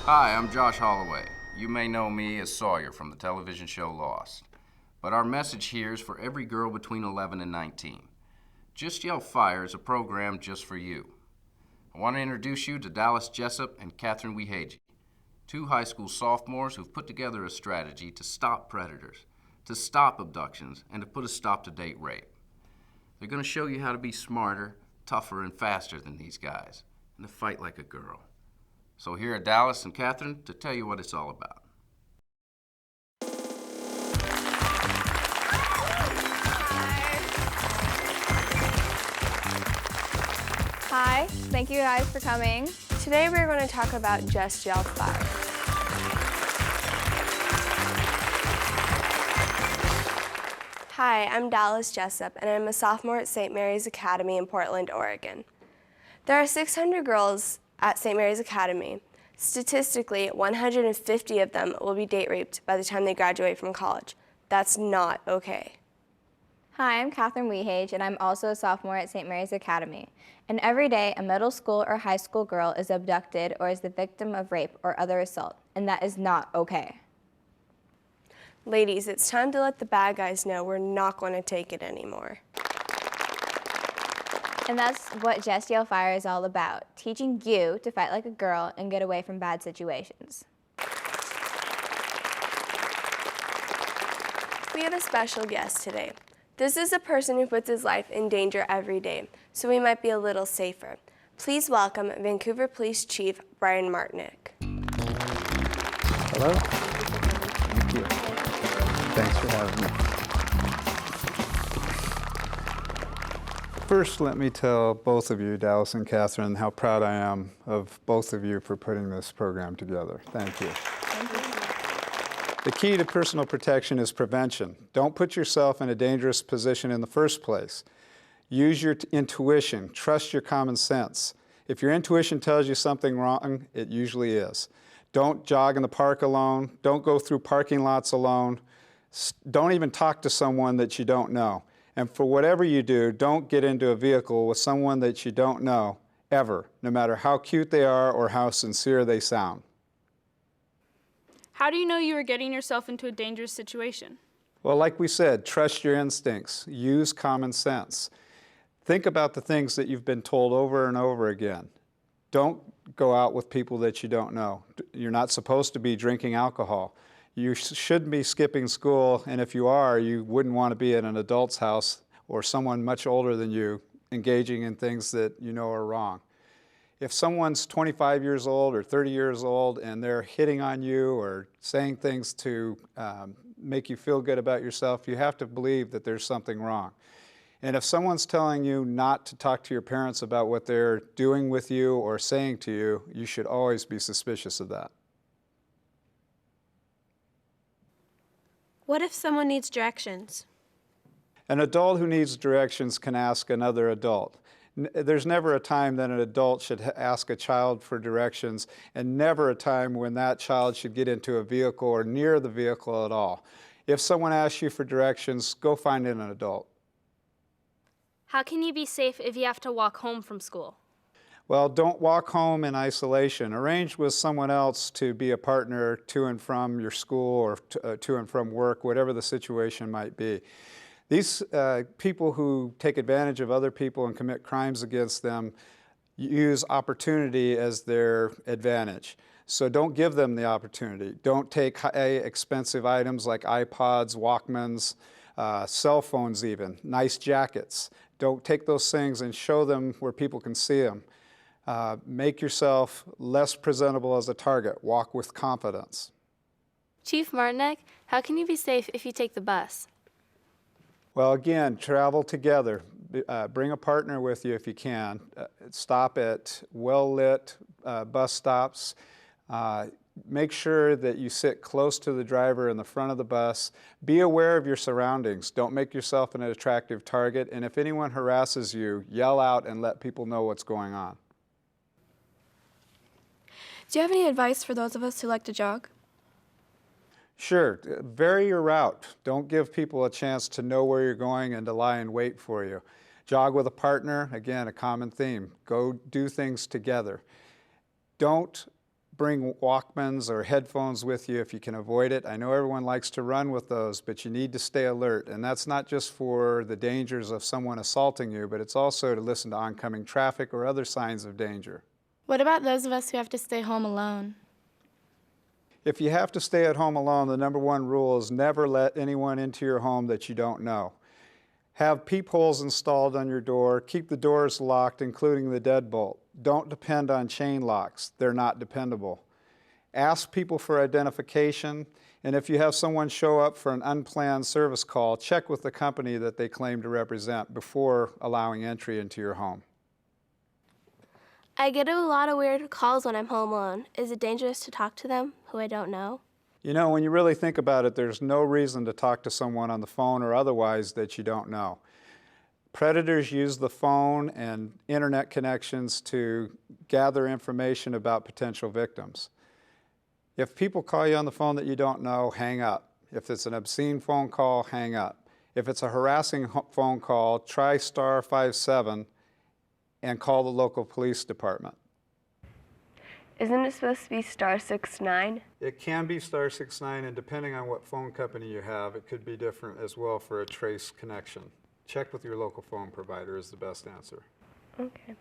Hi, I'm Josh Holloway. You may know me as Sawyer from the television show Lost. But our message here is for every girl between 11 and 19. Just Yell Fire is a program just for you. I want to introduce you to Dallas Jessup and Catherine Weehage, two high school sophomores who've put together a strategy to stop predators, to stop abductions, and to put a stop to date rape. They're going to show you how to be smarter, tougher, and faster than these guys, and to fight like a girl. So here are Dallas and Catherine to tell you what it's all about. Hi, thank you guys for coming. Today we're going to talk about Just Yell Fire. Hi, I'm Dallas Jessup, and I'm a sophomore at St. Mary's Academy in Portland, Oregon. There are 600 girls at St. Mary's Academy. Statistically, 150 of them will be date raped by the time they graduate from college. That's not okay. Hi, I'm Catherine Weehage, and I'm also a sophomore at St. Mary's Academy. And every day, a middle school or high school girl is abducted or is the victim of rape or other assault, and that is not okay. Ladies, it's time to let the bad guys know we're not going to take it anymore. And that's what Just Yell Fire is all about, teaching you to fight like a girl and get away from bad situations. We have a special guest today. This is a person who puts his life in danger every day, so we might be a little safer. Please welcome Vancouver Police Chief Brian Martinick. Hello. Thank you. Thanks for having me. First, let me tell both of you, Dallas and Catherine, how proud I am of both of you for putting this program together. Thank you. The key to personal protection is prevention. Don't put yourself in a dangerous position in the first place. Use your intuition. Trust your common sense. If your intuition tells you something wrong, it usually is. Don't jog in the park alone. Don't go through parking lots alone. Don't even talk to someone that you don't know. And for whatever you do, don't get into a vehicle with someone that you don't know, ever, no matter how cute they are or how sincere they sound. How do you know you are getting yourself into a dangerous situation? Well, like we said, trust your instincts. Use common sense. Think about the things that you've been told over and over again. Don't go out with people that you don't know. You're not supposed to be drinking alcohol. You shouldn't be skipping school, and if you are, you wouldn't want to be at an adult's house or someone much older than you engaging in things that you know are wrong. If someone's 25 years old or 30 years old and they're hitting on you or saying things to make you feel good about yourself, you have to believe that there's something wrong. And if someone's telling you not to talk to your parents about what they're doing with you or saying to you, you should always be suspicious of that. What if someone needs directions? An adult who needs directions can ask another adult. There's never a time that an adult should ask a child for directions, and never a time when that child should get into a vehicle or near the vehicle at all. If someone asks you for directions, go find an adult. How can you be safe if you have to walk home from school? Well, don't walk home in isolation. Arrange with someone else to be a partner to and from your school or to and from work, whatever the situation might be. These people who take advantage of other people and commit crimes against them use opportunity as their advantage. So don't give them the opportunity. Don't take high expensive items like iPods, Walkmans, cell phones even, nice jackets. Don't take those things and show them where people can see them. Make yourself less presentable as a target. Walk with confidence. Chief Martinick, how can you be safe if you take the bus? Well, again, travel together. Bring a partner with you if you can. Stop at well-lit bus stops. Make sure that you sit close to the driver in the front of the bus. Be aware of your surroundings. Don't make yourself an attractive target. And if anyone harasses you, yell out and let people know what's going on. Do you have any advice for those of us who like to jog? Sure. Vary your route. Don't give people a chance to know where you're going and to lie in wait for you. Jog with a partner, again, a common theme. Go do things together. Don't bring Walkmans or headphones with you if you can avoid it. I know everyone likes to run with those, but you need to stay alert. And that's not just for the dangers of someone assaulting you, but it's also to listen to oncoming traffic or other signs of danger. What about those of us who have to stay home alone? If you have to stay at home alone, the number one rule is never let anyone into your home that you don't know. Have peepholes installed on your door. Keep the doors locked, including the deadbolt. Don't depend on chain locks. They're not dependable. Ask people for identification, and if you have someone show up for an unplanned service call, check with the company that they claim to represent before allowing entry into your home. I get a lot of weird calls when I'm home alone. Is it dangerous to talk to them who I don't know? You know, when you really think about it, there's no reason to talk to someone on the phone or otherwise that you don't know. Predators use the phone and internet connections to gather information about potential victims. If people call you on the phone that you don't know, hang up. If it's an obscene phone call, hang up. If it's a harassing phone call, try *57 and call the local police department. Isn't it supposed to be *69? It can be *69, and depending on what phone company you have, it could be different as well for a trace connection. Check with your local phone provider is the best answer. Okay.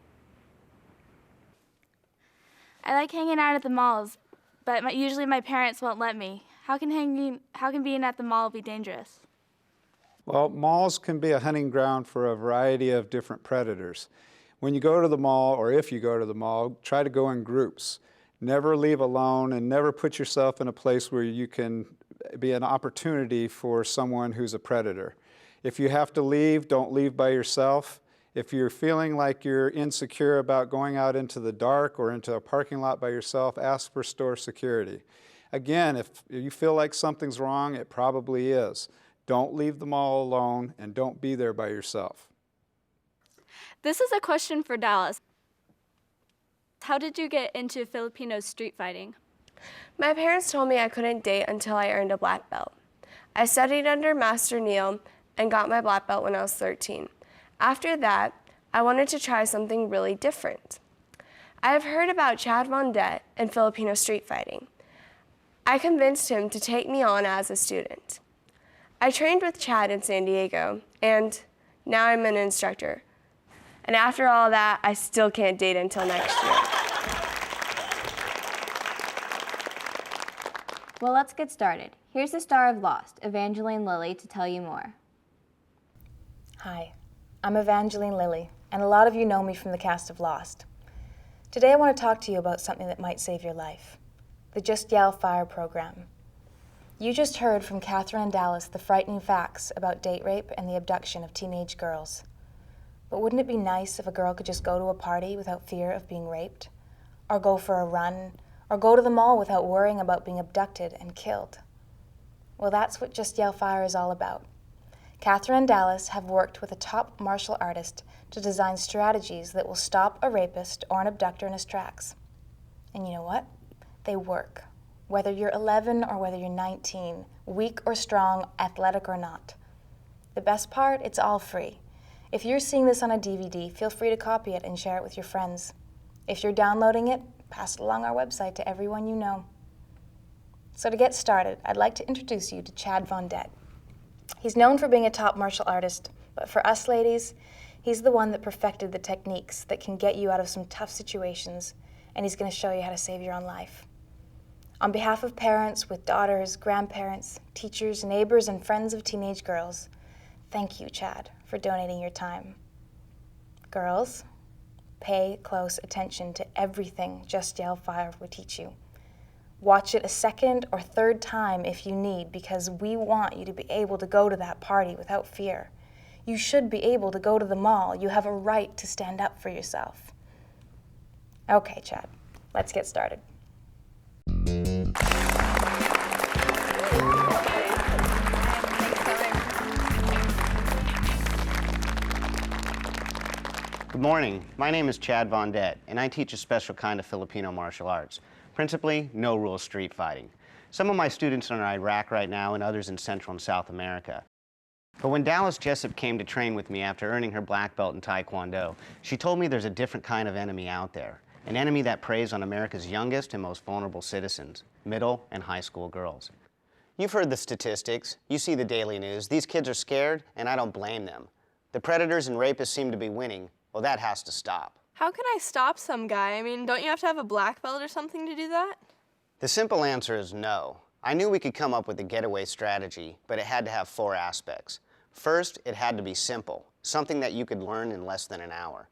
I like hanging out at the malls, but usually my parents won't let me. How can being at the mall be dangerous? Well, malls can be a hunting ground for a variety of different predators. When you go to the mall, or if you go to the mall, try to go in groups. Never leave alone, and never put yourself in a place where you can be an opportunity for someone who's a predator. If you have to leave, don't leave by yourself. If you're feeling like you're insecure about going out into the dark or into a parking lot by yourself, ask for store security. Again, if you feel like something's wrong, it probably is. Don't leave the mall alone, and don't be there by yourself. This is a question for Dallas. How did you get into Filipino street fighting? My parents told me I couldn't date until I earned a black belt. I studied under Master Neil and got my black belt when I was 13. After that, I wanted to try something really different. I have heard about Chad Von Det and Filipino street fighting. I convinced him to take me on as a student. I trained with Chad in San Diego, and now I'm an instructor. And after all that, I still can't date until next year. Well, let's get started. Here's the star of Lost, Evangeline Lily, to tell you more. Hi, I'm Evangeline Lily, and a lot of you know me from the cast of Lost. Today I want to talk to you about something that might save your life, the Just Yell Fire program. You just heard from Catherine and Dallas the frightening facts about date rape and the abduction of teenage girls. But wouldn't it be nice if a girl could just go to a party without fear of being raped? Or go for a run? Or go to the mall without worrying about being abducted and killed? Well, that's what Just Yell Fire is all about. Catherine and Dallas have worked with a top martial artist to design strategies that will stop a rapist or an abductor in his tracks. And you know what? They work. Whether you're 11 or whether you're 19, weak or strong, athletic or not. The best part, it's all free. If you're seeing this on a DVD, feel free to copy it and share it with your friends. If you're downloading it, pass it along our website to everyone you know. So to get started, I'd like to introduce you to Chad Von Det. He's known for being a top martial artist, but for us ladies, he's the one that perfected the techniques that can get you out of some tough situations, and he's going to show you how to save your own life. On behalf of parents with daughters, grandparents, teachers, neighbors, and friends of teenage girls, thank you, Chad, for donating your time. Girls, pay close attention to everything Just Yell Fire will teach you. Watch it a second or third time if you need, because we want you to be able to go to that party without fear. You should be able to go to the mall. You have a right to stand up for yourself. Okay, Chad, let's get started. Good morning. My name is Chad Von Det, and I teach a special kind of Filipino martial arts. Principally, no-rules street fighting. Some of my students are in Iraq right now and others in Central and South America. But when Dallas Jessup came to train with me after earning her black belt in Taekwondo, she told me there's a different kind of enemy out there. an enemy that preys on America's youngest and most vulnerable citizens, middle and high school girls. You've heard the statistics, you see the daily news. These kids are scared, and I don't blame them. The predators and rapists seem to be winning. Well, that has to stop. How can I stop some guy? I mean, don't you have to have a black belt or something to do that? The simple answer is no. I knew we could come up with a getaway strategy, but it had to have 4 aspects. First, it had to be simple, something that you could learn in less than an hour.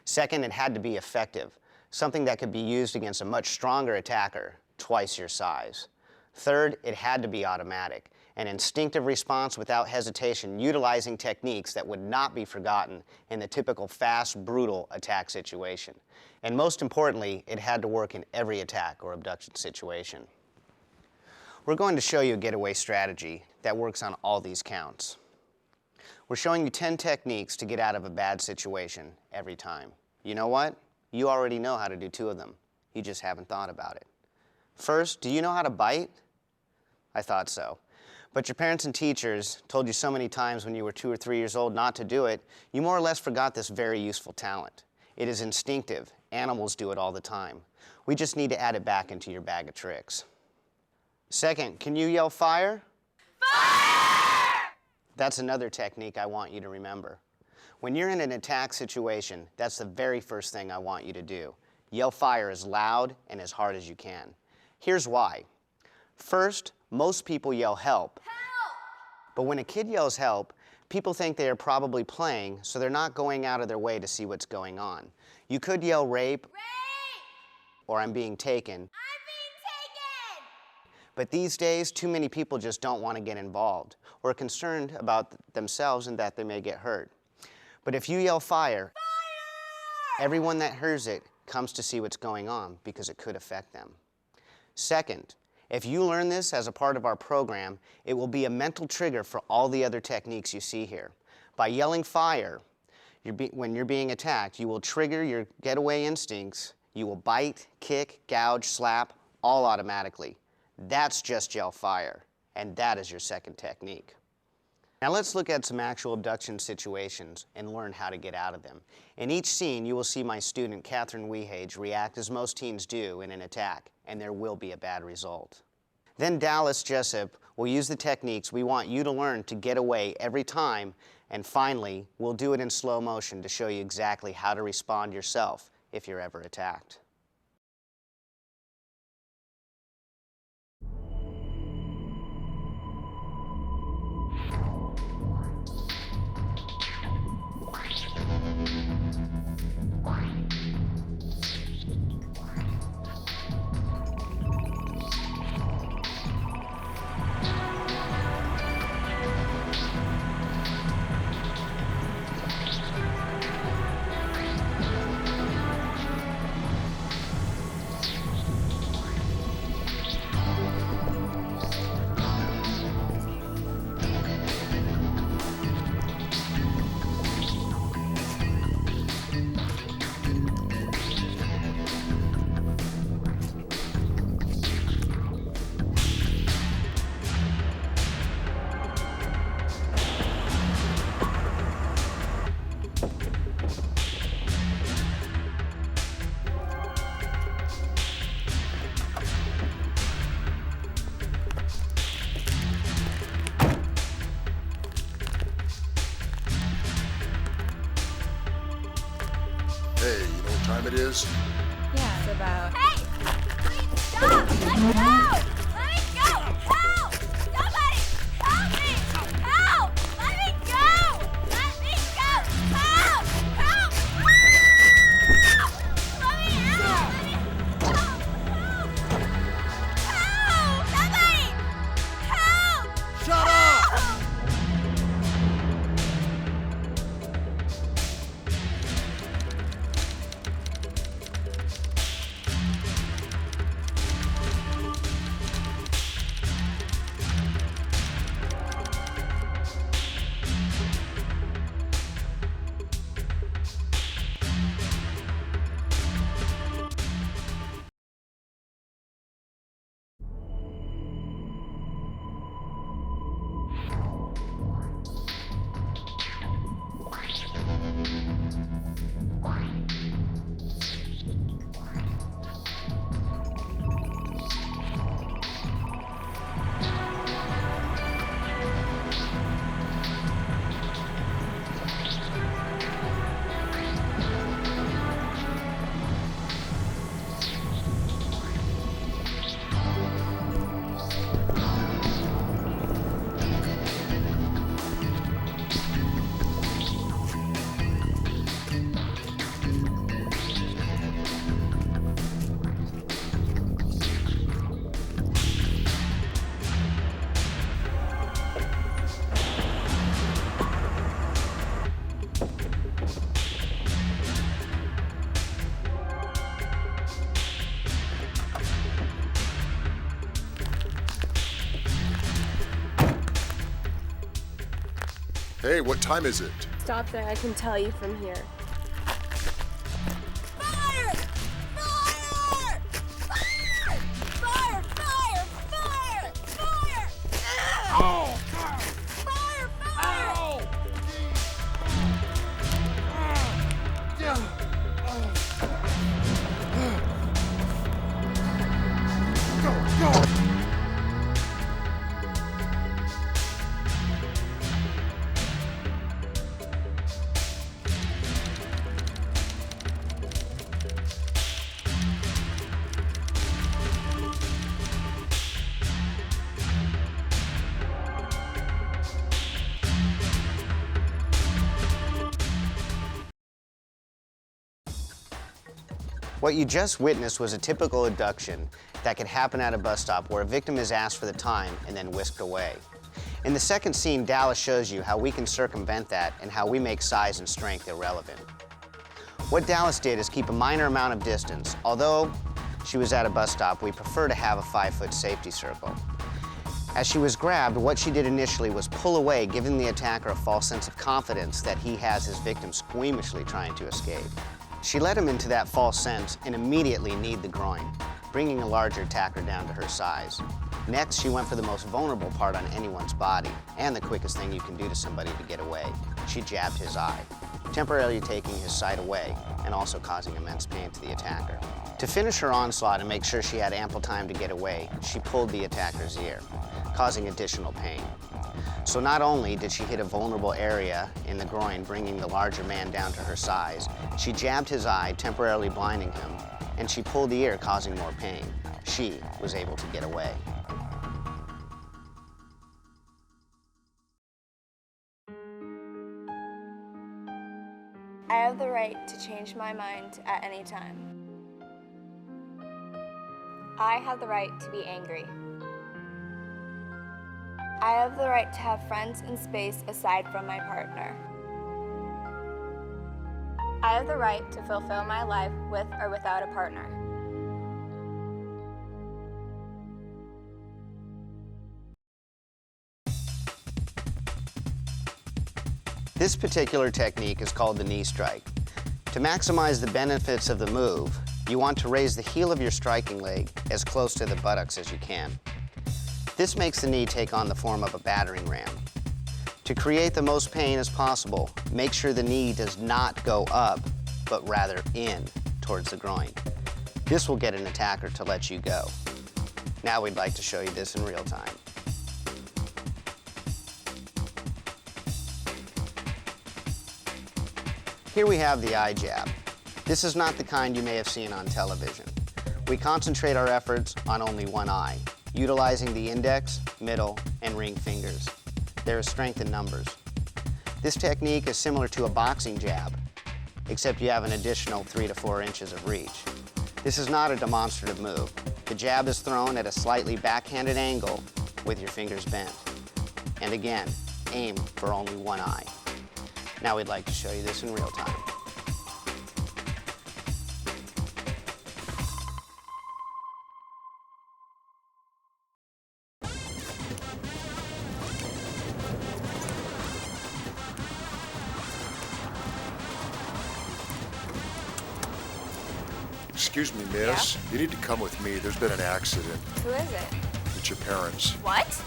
Second, it had to be effective, something that could be used against a much stronger attacker, twice your size. Third, it had to be automatic, an instinctive response without hesitation, utilizing techniques that would not be forgotten in the typical fast, brutal attack situation. And most importantly, it had to work in every attack or abduction situation. We're going to show you a getaway strategy that works on all these counts. We're showing you 10 techniques to get out of a bad situation every time. You know what? You already know how to do 2 of them. You just haven't thought about it. First, do you know how to bite? I thought so. But your parents and teachers told you so many times when you were 2 or 3 years old not to do it, you more or less forgot this very useful talent. It is instinctive. Animals do it all the time. We just need to add it back into your bag of tricks. Second, can you yell fire? Fire! That's another technique I want you to remember. When you're in an attack situation, that's the very first thing I want you to do. Yell fire as loud and as hard as you can. Here's why. First, most people yell help. Help! But when a kid yells help, people think they are probably playing, so they're not going out of their way to see what's going on. You could yell rape, or I'm being taken. But these days, too many people just don't want to get involved or are concerned about themselves and that they may get hurt. But if you yell fire, everyone that hears it comes to see what's going on because it could affect them. Second, if you learn this as a part of our program, it will be a mental trigger for all the other techniques you see here. By yelling fire, when you're being attacked, you will trigger your getaway instincts. You will bite, kick, gouge, slap, all automatically. That's just yell fire, and that is your second technique. Now let's look at some actual abduction situations and learn how to get out of them. In each scene, you will see my student, Catherine Wehage, react as most teens do in an attack, and there will be a bad result. Then Dallas Jessup will use the techniques we want you to learn to get away every time, and finally, we'll do it in slow motion to show you exactly how to respond yourself if you're ever attacked. Hey, you know what time it is? Yeah, it's about... Hey! Please stop! Let me go! Let me go! Help! Somebody! Help me! Help! Let me go! Let me go! Help! Help! Help! Let me out! Let me... Help! Help! Help! Somebody! Help! Shut up! Hey, what time is it? Stop there, I can tell you from here. Fire! Fire! Fire! Fire! Fire! Fire! Fire! Ow! Fire! Fire! What you just witnessed was a typical abduction that could happen at a bus stop where a victim is asked for the time and then whisked away. In the second scene, Dallas shows you how we can circumvent that and how we make size and strength irrelevant. What Dallas did is keep a minor amount of distance. Although she was at a bus stop, we prefer to have a 5-foot safety circle. As she was grabbed, what she did initially was pull away, giving the attacker a false sense of confidence that he has his victim squeamishly trying to escape. She led him into that false sense and immediately kneed the groin, bringing a larger attacker down to her size. Next, she went for the most vulnerable part on anyone's body, and the quickest thing you can do to somebody to get away. She jabbed his eye, temporarily taking his sight away and also causing immense pain to the attacker. To finish her onslaught and make sure she had ample time to get away, she pulled the attacker's ear, causing additional pain. So not only did she hit a vulnerable area in the groin, bringing the larger man down to her size, she jabbed his eye, temporarily blinding him, and she pulled the ear, causing more pain. She was able to get away. I have the right to change my mind at any time. I have the right to be angry. I have the right to have friends and space aside from my partner. I have the right to fulfill my life with or without a partner. This particular technique is called the knee strike. To maximize the benefits of the move, you want to raise the heel of your striking leg as close to the buttocks as you can. This makes the knee take on the form of a battering ram. To create the most pain as possible, make sure the knee does not go up, but rather in towards the groin. This will get an attacker to let you go. Now we'd like to show you this in real time. Here we have the eye jab. This is not the kind you may have seen on television. We concentrate our efforts on only one eye, utilizing the index, middle, and ring fingers. There is strength in numbers. This technique is similar to a boxing jab, except you have an additional 3 to 4 inches of reach. This is not a demonstrative move. The jab is thrown at a slightly backhanded angle with your fingers bent. And again, aim for only one eye. Now we'd like to show you this in real time. Excuse me, miss. You need to come with me. There's been an accident. Who is it? It's your parents. What?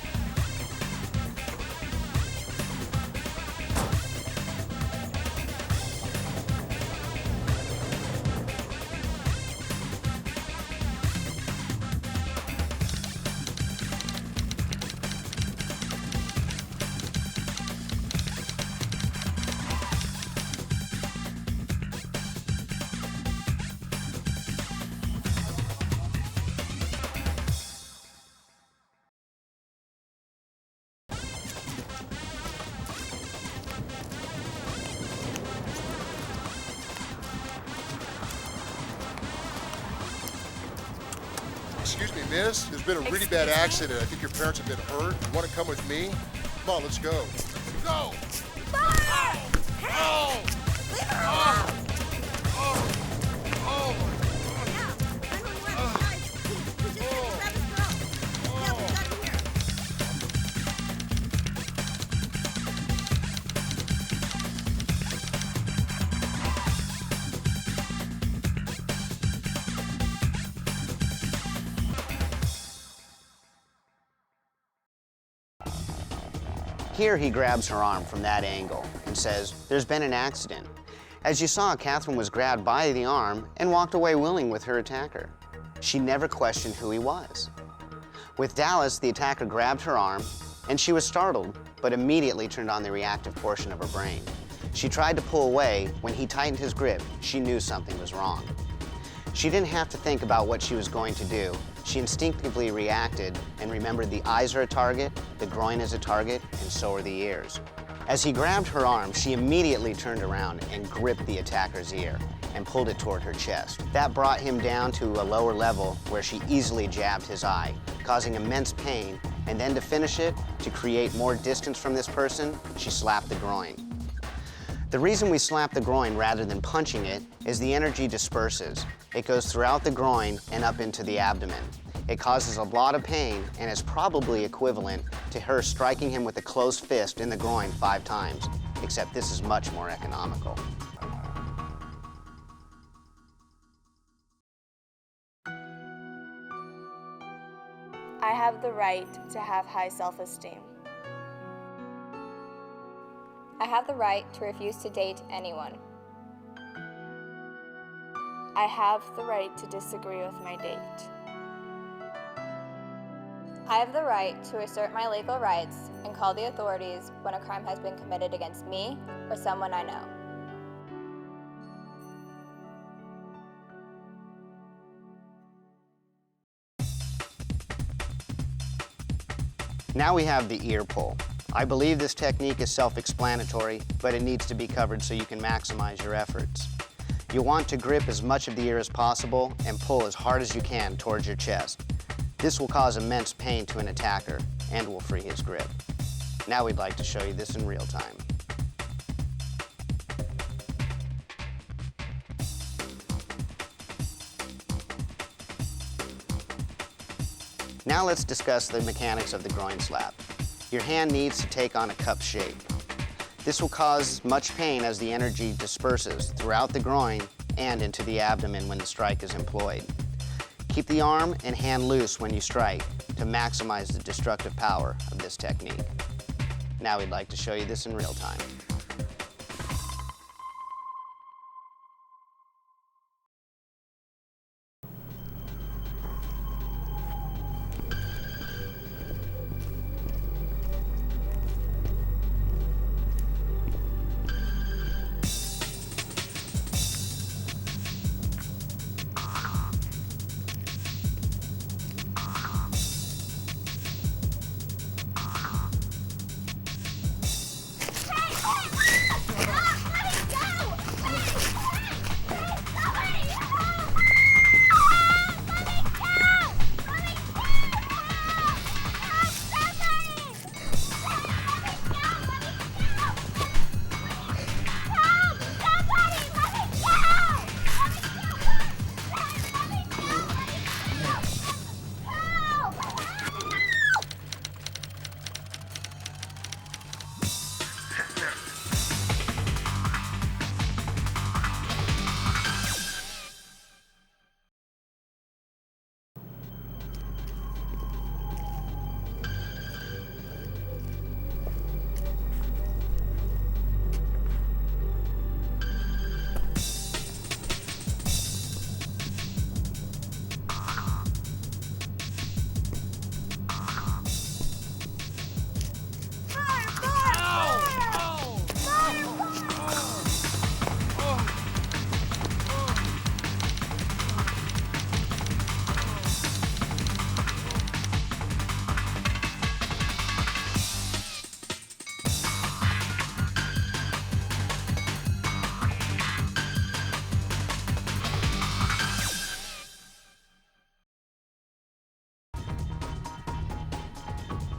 Excuse me, miss. There's been a really bad accident. I think your parents have been hurt. You want to come with me? Come on, let's go. Go! Fire! Hey! Leave her alone! Here he grabs her arm from that angle and says, "There's been an accident." As you saw, Catherine was grabbed by the arm and walked away willing with her attacker. She never questioned who he was. With Dallas, the attacker grabbed her arm and she was startled, but immediately turned on the reactive portion of her brain. She tried to pull away. When he tightened his grip, she knew something was wrong. She didn't have to think about what she was going to do. She instinctively reacted and remembered the eyes are a target, the groin is a target, and so are the ears. As he grabbed her arm, she immediately turned around and gripped the attacker's ear and pulled it toward her chest. That brought him down to a lower level where she easily jabbed his eye, causing immense pain, and then to finish it, to create more distance from this person, she slapped the groin. The reason we slap the groin rather than punching it is the energy disperses. It goes throughout the groin and up into the abdomen. It causes a lot of pain and is probably equivalent to her striking him with a closed fist in the groin 5 times, except this is much more economical. I have the right to have high self-esteem. I have the right to refuse to date anyone. I have the right to disagree with my date. I have the right to assert my legal rights and call the authorities when a crime has been committed against me or someone I know. Now we have the ear pull. I believe this technique is self-explanatory, but it needs to be covered so you can maximize your efforts. You want to grip as much of the ear as possible and pull as hard as you can towards your chest. This will cause immense pain to an attacker and will free his grip. Now we'd like to show you this in real time. Now let's discuss the mechanics of the groin slap. Your hand needs to take on a cup shape. This will cause much pain as the energy disperses throughout the groin and into the abdomen when the strike is employed. Keep the arm and hand loose when you strike to maximize the destructive power of this technique. Now we'd like to show you this in real time.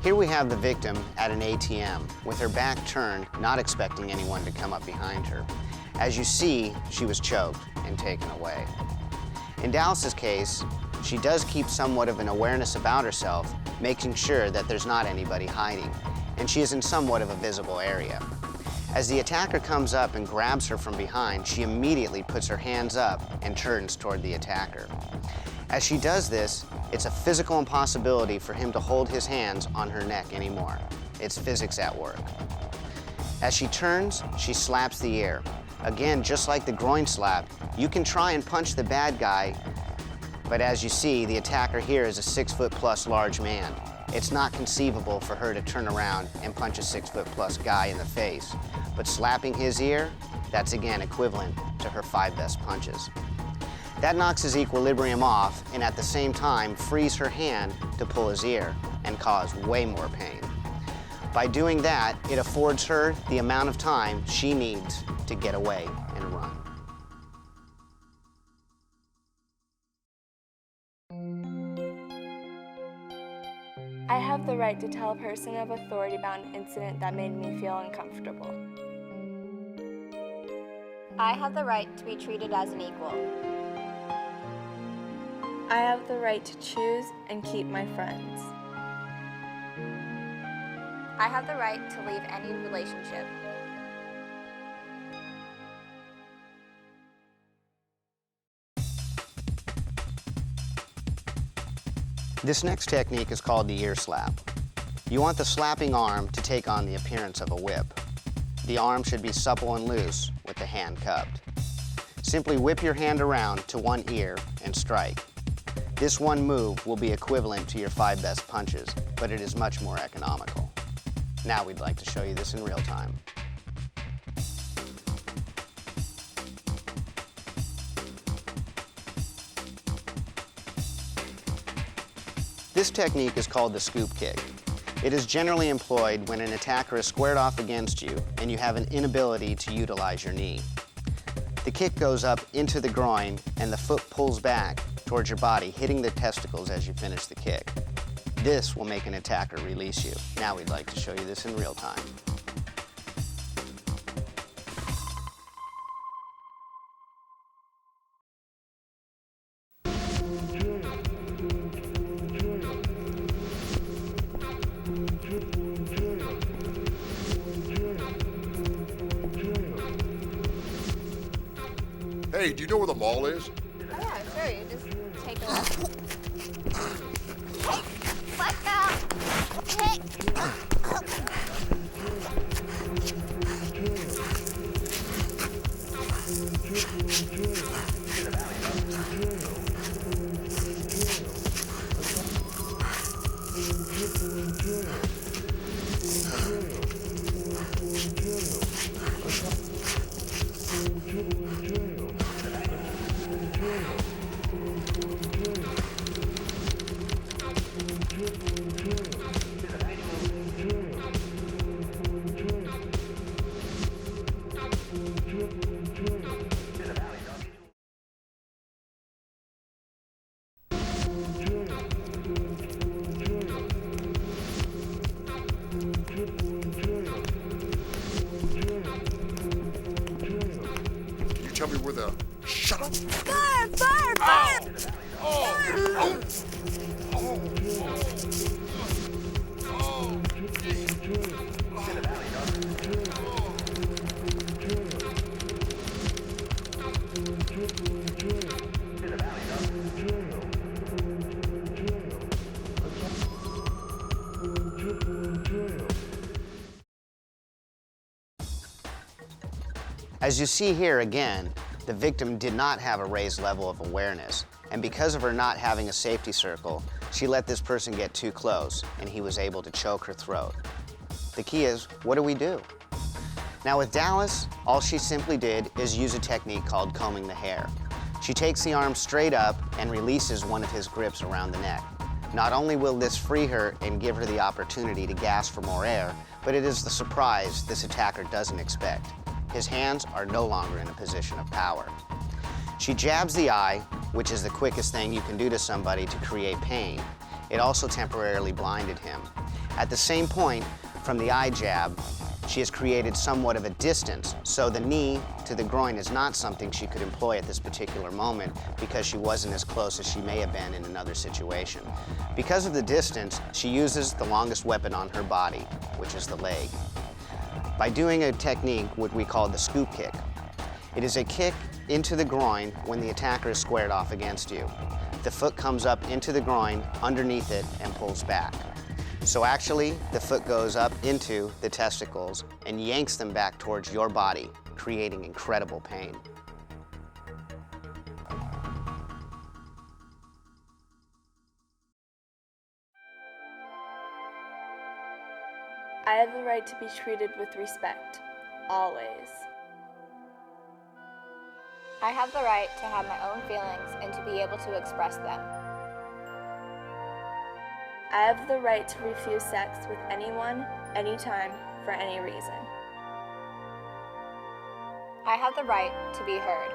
Here we have the victim at an ATM with her back turned, not expecting anyone to come up behind her. As you see, she was choked and taken away. In Dallas's case, she does keep somewhat of an awareness about herself, making sure that there's not anybody hiding, and she is in somewhat of a visible area. As the attacker comes up and grabs her from behind, she immediately puts her hands up and turns toward the attacker. As she does this, it's a physical impossibility for him to hold his hands on her neck anymore. It's physics at work. As she turns, she slaps the ear. Again, just like the groin slap, you can try and punch the bad guy, but as you see, the attacker here is a 6-foot-plus large man. It's not conceivable for her to turn around and punch a 6-foot-plus guy in the face. But slapping his ear, that's again equivalent to her 5 best punches. That knocks his equilibrium off and at the same time frees her hand to pull his ear and cause way more pain. By doing that, it affords her the amount of time she needs to get away and run. I have the right to tell a person of authority about an incident that made me feel uncomfortable. I have the right to be treated as an equal. I have the right to choose and keep my friends. I have the right to leave any relationship. This next technique is called the ear slap. You want the slapping arm to take on the appearance of a whip. The arm should be supple and loose with the hand cupped. Simply whip your hand around to one ear and strike. This one move will be equivalent to your 5 best punches, but it is much more economical. Now we'd like to show you this in real time. This technique is called the scoop kick. It is generally employed when an attacker is squared off against you and you have an inability to utilize your knee. The kick goes up into the groin and the foot pulls back towards your body, hitting the testicles as you finish the kick. This will make an attacker release you. Now we'd like to show you this in real time. Hey, do you know where the mall is? Oh yeah, sure, you just take a look. Let's go! Hey! Tell me where the... Shut up! Fire! Fire! Fire! Oh! As you see here again, the victim did not have a raised level of awareness, and because of her not having a safety circle, she let this person get too close, and he was able to choke her throat. The key is, what do we do? Now with Dallas, all she simply did is use a technique called combing the hair. She takes the arm straight up and releases one of his grips around the neck. Not only will this free her and give her the opportunity to gasp for more air, but it is the surprise this attacker doesn't expect. His hands are no longer in a position of power. She jabs the eye, which is the quickest thing you can do to somebody to create pain. It also temporarily blinded him. At the same point, from the eye jab, she has created somewhat of a distance, so the knee to the groin is not something she could employ at this particular moment because she wasn't as close as she may have been in another situation. Because of the distance, she uses the longest weapon on her body, which is the leg. By doing a technique what we call the scoop kick. It is a kick into the groin when the attacker is squared off against you. The foot comes up into the groin, underneath it, and pulls back. So actually, the foot goes up into the testicles and yanks them back towards your body, creating incredible pain. I have the right to be treated with respect, always. I have the right to have my own feelings and to be able to express them. I have the right to refuse sex with anyone, anytime, for any reason. I have the right to be heard.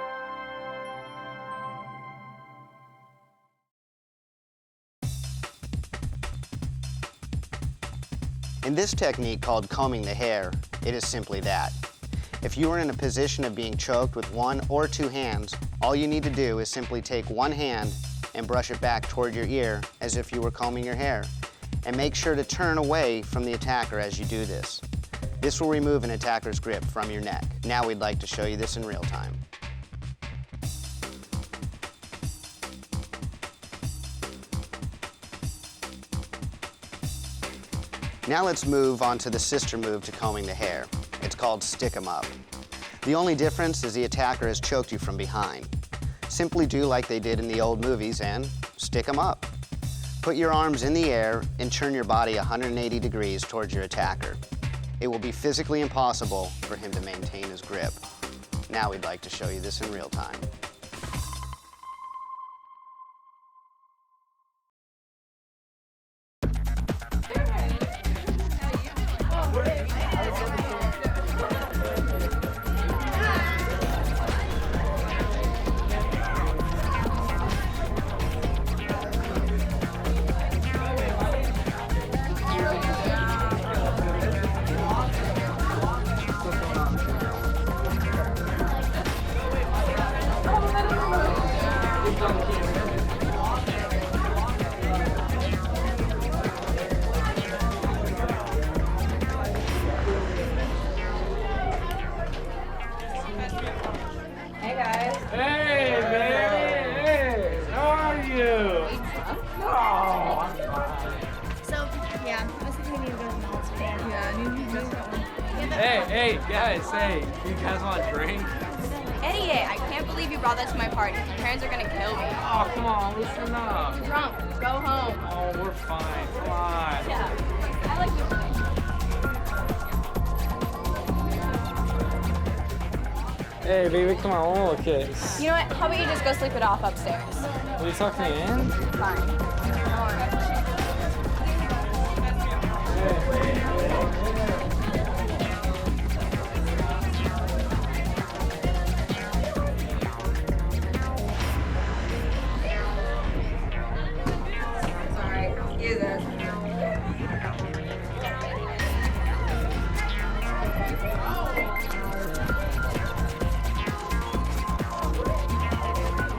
In this technique called combing the hair, it is simply that. If you are in a position of being choked with 1 or 2 hands, all you need to do is simply take one hand and brush it back toward your ear as if you were combing your hair. And make sure to turn away from the attacker as you do this. This will remove an attacker's grip from your neck. Now we'd like to show you this in real time. Now let's move on to the sister move to combing the hair. It's called stick 'em up. The only difference is the attacker has choked you from behind. Simply do like they did in the old movies and stick 'em up. Put your arms in the air and turn your body 180 degrees towards your attacker. It will be physically impossible for him to maintain his grip. Now we'd like to show you this in real time. Hey guys. Hey, baby! Hey, how are you? Oh, I'm fine. So, yeah, I was thinking we need to go to the mall today. Yeah, I need to just go. Hey, guys, hey, you guys want a drink? Idiot, I can't believe you brought that to my party. My parents are gonna kill me. Oh, come on, listen up. I'm drunk. Go home. Oh, we're fine. Come on. Yeah. I like you. Hey, baby, come on, one more kiss. You know what? How about you just go sleep it off upstairs? Will you tuck me in? Fine. Sorry, excuse us.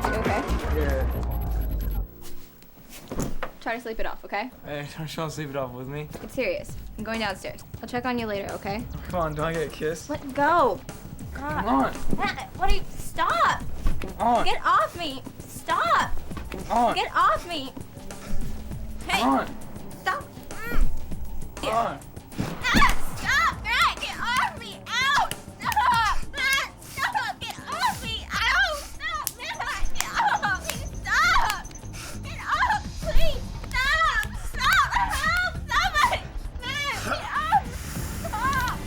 You okay? Yeah. Try to sleep it off, okay? Hey, don't you want to sleep it off with me? It's serious. I'm going downstairs. I'll check on you later, okay? Come on, do I get a kiss? Let go. God. Come on. What are you? Stop. Come on. Get off me. Stop. Come on. Get off me. Hey. Come on. Stop. Come on. Stop! Matt, get off me! Ow! Stop! Matt, stop! Get off me! Ow! Stop! Matt, get off me! Stop! Get off! Please! Stop! Stop! Help! Somebody! Matt, get off! Stop!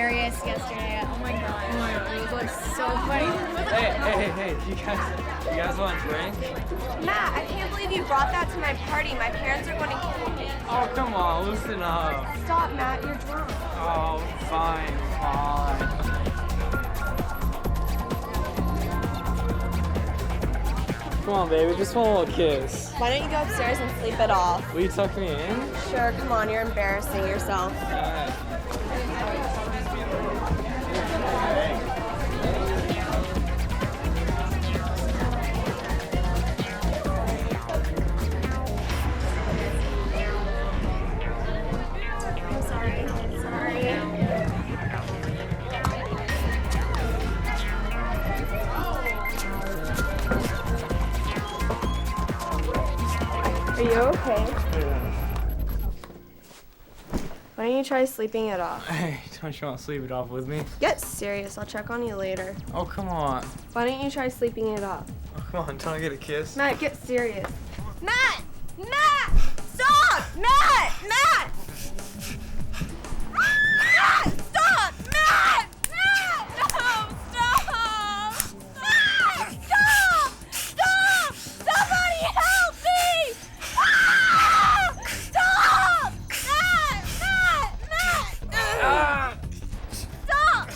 hilarious yesterday. Oh my god. It was like so funny. Hey, you guys want a drink? Matt, I can't believe you brought that to my party. My parents are going to kill me. Oh, come on, loosen up. Stop, Matt, you're drunk. Oh, fine. Come on, baby, just one little kiss. Why don't you go upstairs and sleep it off? Will you tuck me in? Sure, come on, you're embarrassing yourself. Are you okay? Why don't you try sleeping it off? Hey, don't you want to sleep it off with me? Get serious, I'll check on you later. Oh, come on. Why don't you try sleeping it off? Oh, come on, don't I get a kiss? Matt, get serious. Matt! Matt! Stop! Matt! Matt! Matt! Stop! Matt! Matt! No! Stop! Matt! Stop! Stop! Somebody help me! Ah! Stop! Matt! Matt! Matt! Stop!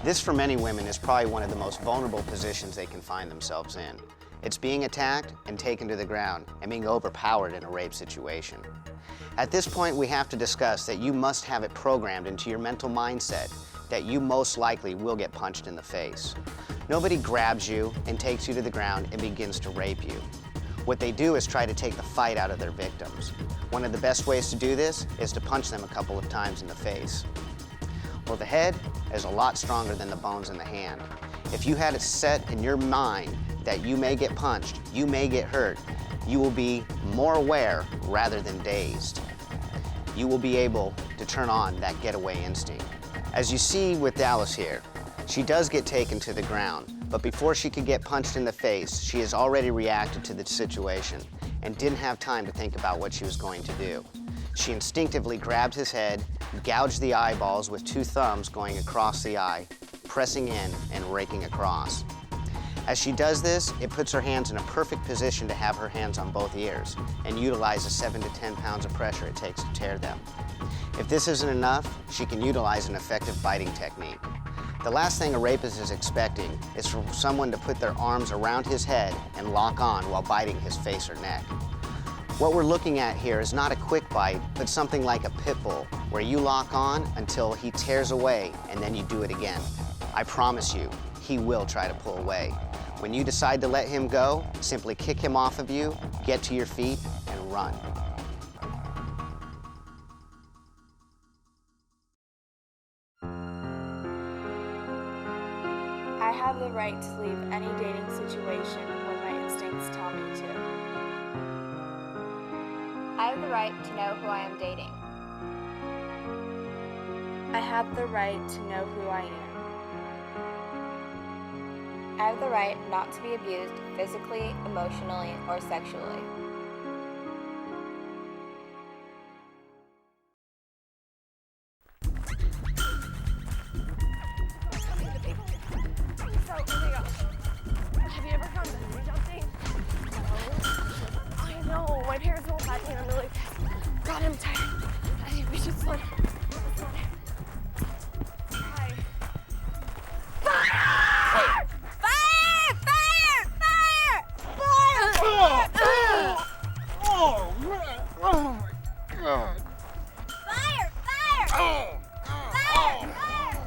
This, for many women, is probably one of the most vulnerable positions they can find themselves in. It's being attacked and taken to the ground and being overpowered in a rape situation. At this point, we have to discuss that you must have it programmed into your mental mindset that you most likely will get punched in the face. Nobody grabs you and takes you to the ground and begins to rape you. What they do is try to take the fight out of their victims. One of the best ways to do this is to punch them a couple of times in the face. Well, the head is a lot stronger than the bones in the hand. If you had it set in your mind that you may get punched, you may get hurt, you will be more aware rather than dazed. You will be able to turn on that getaway instinct. As you see with Dallas here, she does get taken to the ground, but before she could get punched in the face, she has already reacted to the situation and didn't have time to think about what she was going to do. She instinctively grabbed his head, gouged the eyeballs with two thumbs going across the eye, pressing in and raking across. As she does this, it puts her hands in a perfect position to have her hands on both ears and utilize the 7 to 10 pounds of pressure it takes to tear them. If this isn't enough, she can utilize an effective biting technique. The last thing a rapist is expecting is for someone to put their arms around his head and lock on while biting his face or neck. What we're looking at here is not a quick bite, but something like a pit bull, where you lock on until he tears away and then you do it again. I promise you, he will try to pull away. When you decide to let him go, simply kick him off of you, get to your feet, and run. I have the right to leave any dating situation when my instincts tell me to. I have the right to know who I am dating. I have the right to know who I am. I have the right not to be abused physically, emotionally, or sexually. Have you ever gone bungee jumping? No. I know. My parents won't let me. I'm really pissed. God, I'm tired. I think we should slow down. Hi. Fire! Fire! Fire! Fire! Fire! Fire! Oh, man. Oh, my God. Fire! Fire! Oh. Fire! Fire!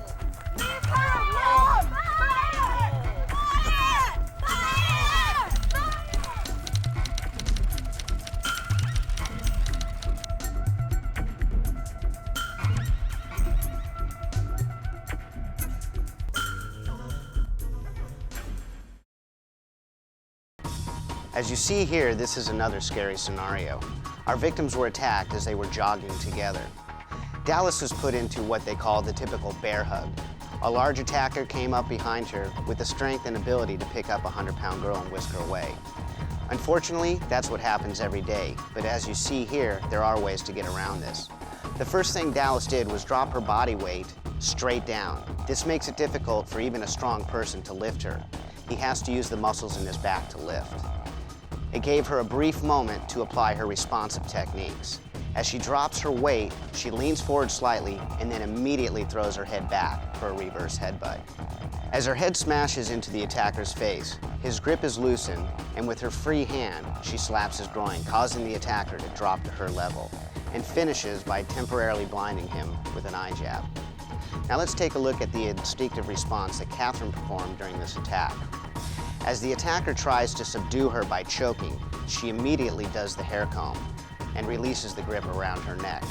Leave her alone! Fire! Fire! Fire! As you see here, this is another scary scenario. Our victims were attacked as they were jogging together. Dallas was put into what they call the typical bear hug. A large attacker came up behind her with the strength and ability to pick up a 100-pound girl and whisk her away. Unfortunately, that's what happens every day, but as you see here, there are ways to get around this. The first thing Dallas did was drop her body weight straight down. This makes it difficult for even a strong person to lift her. He has to use the muscles in his back to lift. It gave her a brief moment to apply her responsive techniques. As she drops her weight, she leans forward slightly and then immediately throws her head back for a reverse headbutt. As her head smashes into the attacker's face, his grip is loosened, and with her free hand, she slaps his groin, causing the attacker to drop to her level, and finishes by temporarily blinding him with an eye jab. Now let's take a look at the instinctive response that Catherine performed during this attack. As the attacker tries to subdue her by choking, she immediately does the hair comb and releases the grip around her neck.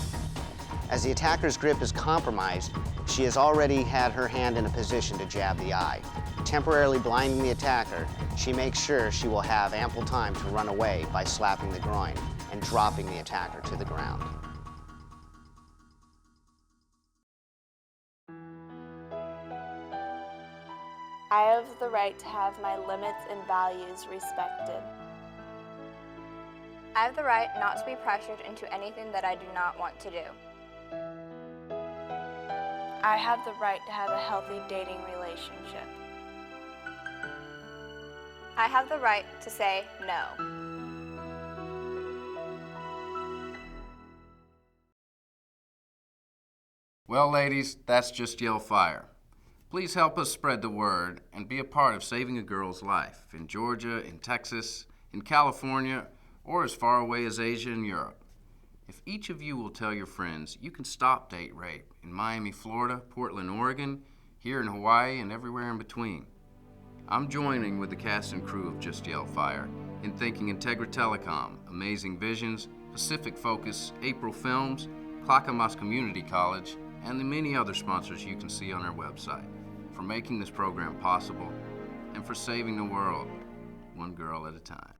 As the attacker's grip is compromised, she has already had her hand in a position to jab the eye. Temporarily blinding the attacker, she makes sure she will have ample time to run away by slapping the groin and dropping the attacker to the ground. I have the right to have my limits and values respected. I have the right not to be pressured into anything that I do not want to do. I have the right to have a healthy dating relationship. I have the right to say no. Well, ladies, that's Just Yell Fire. Please help us spread the word and be a part of saving a girl's life in Georgia, in Texas, in California, or as far away as Asia and Europe. If each of you will tell your friends, you can stop date rape in Miami, Florida, Portland, Oregon, here in Hawaii, and everywhere in between. I'm joining with the cast and crew of Just Yell Fire in thanking Integra Telecom, Amazing Visions, Pacific Focus, April Films, Clackamas Community College, and the many other sponsors you can see on our website for making this program possible and for saving the world, one girl at a time.